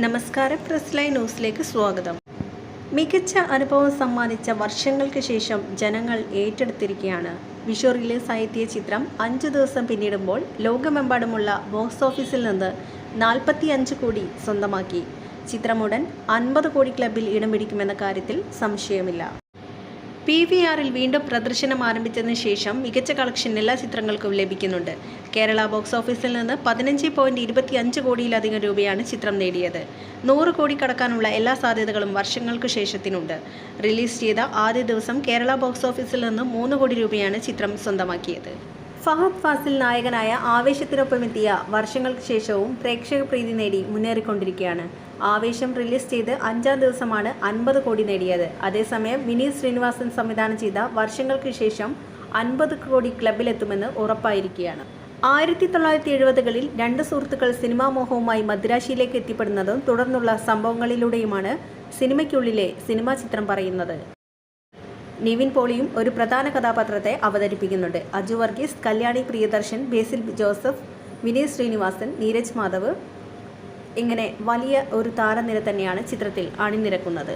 നമസ്കാരം, press line ന്യൂസിലേക്ക് സ്വാഗതം. മികച്ച അനുഭവം സമ്മാനിച്ച വർഷങ്ങൾക്ക് ശേഷം ജനങ്ങൾ ഏറ്റെടുത്തിരിക്കുകയാണ്. വിഷു റിലീസായി എത്തിയ ചിത്രം 5 ദിവസം പിന്നിടുമ്പോൾ ലോകമെമ്പാടുമുള്ള ബോക്സ് ഓഫീസിൽ നിന്ന് 45 കോടി സ്വന്തമാക്കി. ചിത്രമുടൻ 50 കോടി ക്ലബിൽ ഇടം പിടിക്കുമെന്ന കാര്യത്തിൽ സംശയമില്ല. PVRൽ വീണ്ടും പ്രദർശനം ആരംഭിച്ചതിന് ശേഷം മികച്ച കളക്ഷൻ എല്ലാ ചിത്രങ്ങൾക്കും ലഭിക്കുന്നുണ്ട്. കേരള ബോക്സ് ഓഫീസിൽ നിന്ന് 15.25 കോടിയിലധികം രൂപയാണ് ചിത്രം നേടിയത്. 100 കോടി കടക്കാനുള്ള എല്ലാ സാധ്യതകളും വർഷങ്ങൾക്ക് ശേഷത്തിനുണ്ട്. റിലീസ് ചെയ്ത ആദ്യ ദിവസം കേരള ബോക്സ് ഓഫീസിൽ നിന്ന് 3 കോടി രൂപയാണ് ചിത്രം സ്വന്തമാക്കിയത്. ഫഹദ് ഫാസിൽ നായകനായ ആവേശത്തിനൊപ്പമെത്തിയ വർഷങ്ങൾക്ക് ശേഷവും പ്രേക്ഷക പ്രീതി നേടി മുന്നേറിക്കൊണ്ടിരിക്കുകയാണ്. ആവേശം റിലീസ് ചെയ്ത് 5-ാം ദിവസമാണ് 50 കോടി നേടിയത്. അതേസമയം വിനീത് ശ്രീനിവാസൻ സംവിധാനം ചെയ്ത വർഷങ്ങൾക്ക് ശേഷം 50 കോടി ക്ലബിലെത്തുമെന്ന് ഉറപ്പായിരിക്കുകയാണ്. 1970കളിൽ 2 സുഹൃത്തുക്കൾ സിനിമാ മോഹവുമായി മദ്രാശിയിലേക്ക് എത്തിപ്പെടുന്നതും തുടർന്നുള്ള സംഭവങ്ങളിലൂടെയുമാണ് സിനിമയ്ക്കുള്ളിലെ സിനിമാ ചിത്രം പറയുന്നത്. നിവിൻ പോളിയും ഒരു പ്രധാന കഥാപാത്രത്തെ അവതരിപ്പിക്കുന്നുണ്ട്. അജു വർഗീസ്, കല്യാണി പ്രിയദർശൻ, ബേസിൽ ജോസഫ്, വിനീത് ശ്രീനിവാസൻ, നീരജ് മാധവ് ഇങ്ങനെ വലിയ ഒരു താരനിര തന്നെയാണ് ചിത്രത്തിൽ അണിനിരക്കുന്നത്.